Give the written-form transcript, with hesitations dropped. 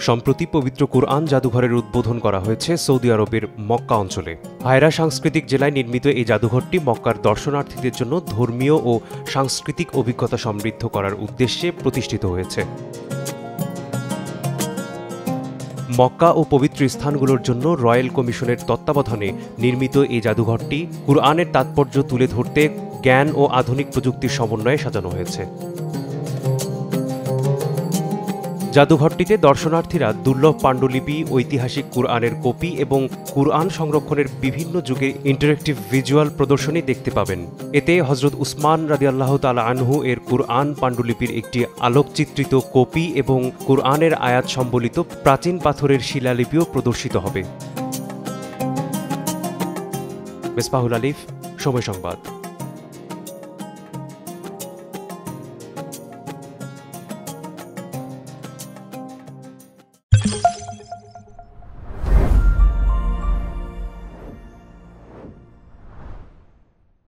সম্প্রতি পবিত্র কুরআন জাদুঘরের উদ্বোধন করা হয়েছে সৌদি আরবের মক্কা অঞ্চলে। হায়রা সাংস্কৃতিক জেলায় নির্মিত এই জাদুঘরটি মক্কার দর্শনার্থীদের জন্য ধর্মীয় ও সাংস্কৃতিক অভিজ্ঞতা সমৃদ্ধ করার উদ্দেশ্যে প্রতিষ্ঠিত হয়েছে। মক্কা ও পবিত্র স্থানগুলোর জন্য রয়্যাল কমিশনের তত্ত্বাবধানে নির্মিত এই জাদুঘরটি কুরআনের তাৎপর্য তুলে ধরতে জ্ঞান ও আধুনিক প্রযুক্তির সমন্বয়ে সাজানো হয়েছে। জাদুঘরটিতে দর্শনার্থীরা দুর্লভ পাণ্ডুলিপি, ঐতিহাসিক কুরআনের কপি এবং কুরআন সংরক্ষণের বিভিন্ন যুগের ইন্টারেক্টিভ ভিজুয়াল প্রদর্শনী দেখতে পাবেন। এতে হযরত উসমান রাদিয়াল্লাহু তাআলা আনহু এর কুরআন পাণ্ডুলিপির একটি আলোকচিত্রিত কপি এবং কুরআনের আয়াত সম্বলিত প্রাচীন পাথরের শিলালিপিও প্রদর্শিত হবে। মেসবাহুল আলিফ, সময় সংবাদ।